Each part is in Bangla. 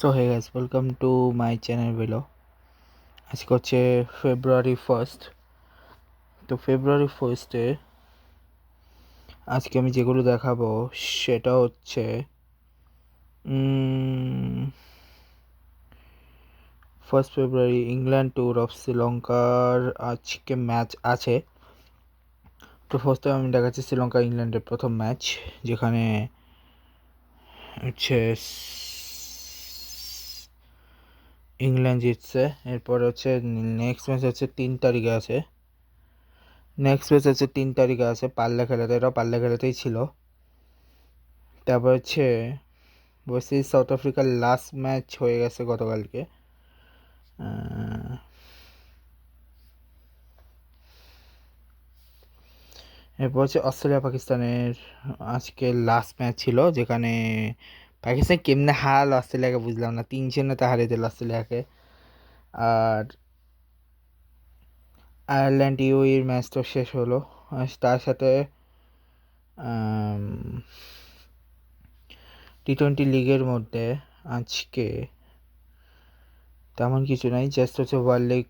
So hey guys, welcome to my channel ভিলো। আজকে হচ্ছে ফেব্রুয়ারি 1। তো ফেব্রুয়ারি 1 আজকে আমি যেগুলো দেখাবো সেটা হচ্ছে 1 ফেব্রুয়ারি ইংল্যান্ড ট্যুর অফ শ্রীলঙ্কার আজকে ম্যাচ আছে। তো ফার্স্টে আমি দেখাচ্ছি শ্রীলঙ্কা ইংল্যান্ডের প্রথম ম্যাচ, যেখানে হচ্ছে ইংল্যান্ড জিতছে। এরপর হচ্ছে নেক্সট ম্যাচ হচ্ছে 3 তারিখে আছে। পাল্লা খেলাতে, এরাও পাল্লা খেলাতেই ছিল। তারপর হচ্ছে বলছি সাউথ আফ্রিকার লাস্ট ম্যাচ হয়ে গেছে গতকালকে। এরপর হচ্ছে অস্ট্রেলিয়া পাকিস্তানের আজকে লাস্ট ম্যাচ ছিল, যেখানে পাকিস্তান কেমনে হারালো অস্ট্রেলিয়াকে বুঝলাম না, 3-0 হারিয়ে দিল অস্ট্রেলিয়াকে। আর আয়ারল্যান্ড ইউএর ম্যাচ তো শেষ হলো, আর তার সাথে টি-20 লিগের মধ্যে আজকে তেমন কিছু নাই, জাস্ট হচ্ছে ওয়ার্ল্ড লিগ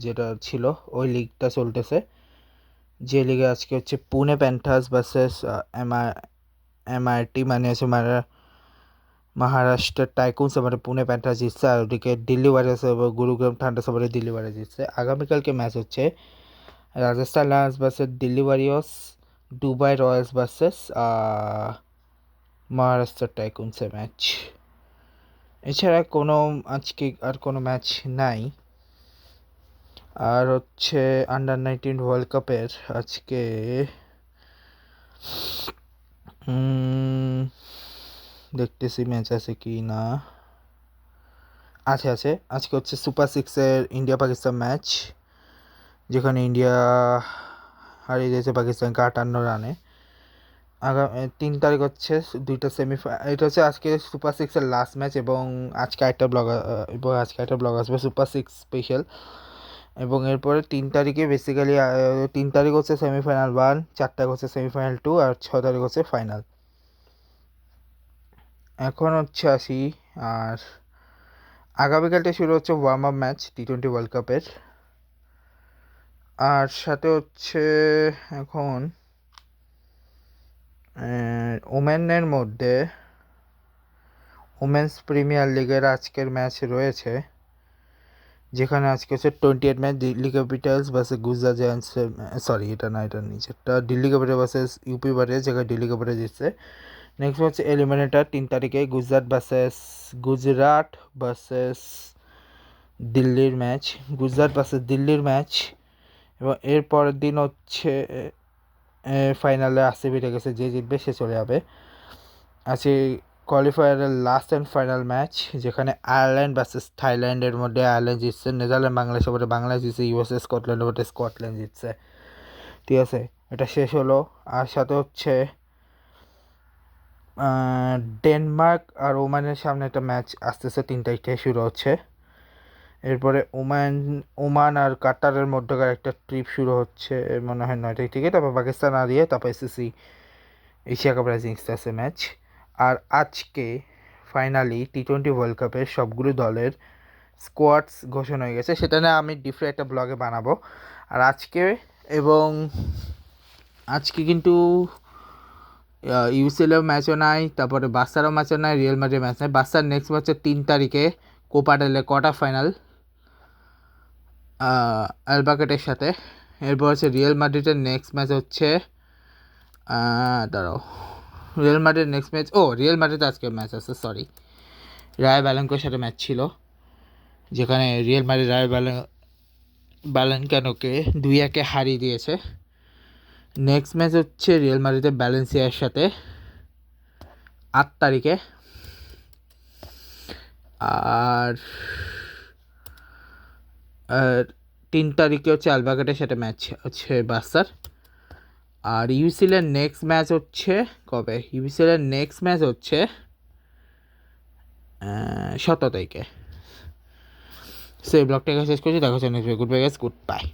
যেটা ছিল ওই লিগটা চলতেছে। যে লিগে আজকে হচ্ছে পুনে প্যান্থার্স ভার্সেস এমআরটি মানে হচ্ছে মহারাষ্ট্র টাইকুন্স, মানে পুনে প্যান্থার্স জিতছে। আর ওদিকে দিল্লি ওয়ারিয়ার্স গুরুগ্রাম ঠান্ডা সাভারে দিল্লি ওয়ারিয়ার্স জিতছে। আগামীকালকে ম্যাচ হচ্ছে Rajasthan Royals versus Delhi Warriors, Dubai Royals versus Maharashtra টাইকুন্সের ম্যাচ। এছাড়া আজকে আর কোনো ম্যাচ নাই। আর হচ্ছে আন্ডার-19 ওয়ার্ল্ড কাপের আজকে দেখতেছি ম্যাচ আছে কি না। আছে আজকে হচ্ছে সুপার 6-এর ইন্ডিয়া পাকিস্তান ম্যাচ, যেখানে ইন্ডিয়া হারিয়ে দিয়েছে পাকিস্তানকে 58 রানে। 3 তারিখ হচ্ছে দুইটা সেমিফাইনাল। এটা হচ্ছে আজকে সুপার 6-এর লাস্ট ম্যাচ, এবং আজকে একটা ব্লগ আসবে সুপার 6 স্পেশাল। এবং এরপরে 3 তারিখে বেসিক্যালি 3 তারিখ হচ্ছে সেমিফাইনাল 1, 4 তারিখ হচ্ছে সেমিফাইনাল 2, আর 6 তারিখ হচ্ছে ফাইনাল। এখন হচ্ছে আসি, আর আগামীকালটা শুরু হচ্ছে ওয়ার্ম আপ ম্যাচ টি-20 ওয়ার্ল্ড কাপের। আর সাথে হচ্ছে এখন ওমেনের মধ্যে ওমেন্স প্রিমিয়ার লিগের আজকের ম্যাচ রয়েছে, যেখানে আজকে হচ্ছে 28 match Delhi Capitals versus Gujarat giants. Sorry, এটা নিচেরটা Delhi capital versus UP Warriors, যেখানে দিল্লি ক্যাপিটাল জিতছে। নেক্সট হচ্ছে এলিমিনেটর 3 তারিখে গুজরাট ভার্সেস দিল্লির ম্যাচ। এবং এর পরের দিন হচ্ছে ফাইনালে আরসিবি গেছে, যে জিতবে সে চলে যাবে। আছে কোয়ালিফায়ারের লাস্ট অ্যান্ড ফাইনাল ম্যাচ, যেখানে আয়ারল্যান্ড ভার্সেস থাইল্যান্ডের মধ্যে আয়ারল্যান্ড জিতছে, নেদারল্যান্ড বাংলাদেশের মধ্যে বাংলাদেশ জিতছে, ইউএসএ স্কটল্যান্ডের মধ্যে স্কটল্যান্ড জিতছে। ঠিক আছে, এটা শেষ হলো। আর সাথে হচ্ছে ডেনমার্ক আর ওমানের সামনে একটা ম্যাচ আসতেছে, 3 তারিখ থেকে শুরু হচ্ছে। এরপরে ওমান আর কাতারের মধ্যকার একটা ট্রিপ শুরু হচ্ছে মনে হয় 9 তারিখ থেকে। তারপর পাকিস্তান হারিয়ে তারপর এশিয়া কাপ রাইজিং স্টার্সের ম্যাচ। আর আজকে ফাইনালি টি-20 ওয়ার্ল্ড কাপের সবগুলো দলের স্কোয়াডস ঘোষণা হয়ে গেছে, সেটা নিয়ে আমি ডিফারেন্ট একটা ব্লগে বানাবো। আর আজকে কিন্তু ইউসিএলের ম্যাচও নাই, তারপরে বার্সারও ম্যাচও নাই, রিয়াল মাদ্রিদের ম্যাচ নাই। বার্সার নেক্সট ম্যাচ হচ্ছে 3 তারিখে কোপা ডেল রে কোয়ার্টার ফাইনাল আলবাকেটের সাথে। এরপর হচ্ছে রিয়াল মাদ্রিদের নেক্সট ম্যাচ হচ্ছে রিয়াল মাদ্রিদ আজকে ম্যাচ আছে, সরি, রায় ভ্যালেনকানোর সাথে ম্যাচ ছিল, যেখানে রিয়াল মাদ্রিদ রায় ভ্যালেনকানোকে 2-1 হারিয়ে দিয়েছে। নেক্সট ম্যাচ হচ্ছে রিয়াল মাদ্রিদের ভ্যালেন্সিয়ার সাথে 8 তারিখে। আর 3 তারিখে হচ্ছে আলবাকেটের সাথে ম্যাচ হচ্ছে বার্সার। আর ইউসিএলের নেক্সট ম্যাচ হচ্ছে 17 তারিখে। সেই ব্লগটাকে শেষ করছি, দেখা হচ্ছে next. Good bye guys, good bye.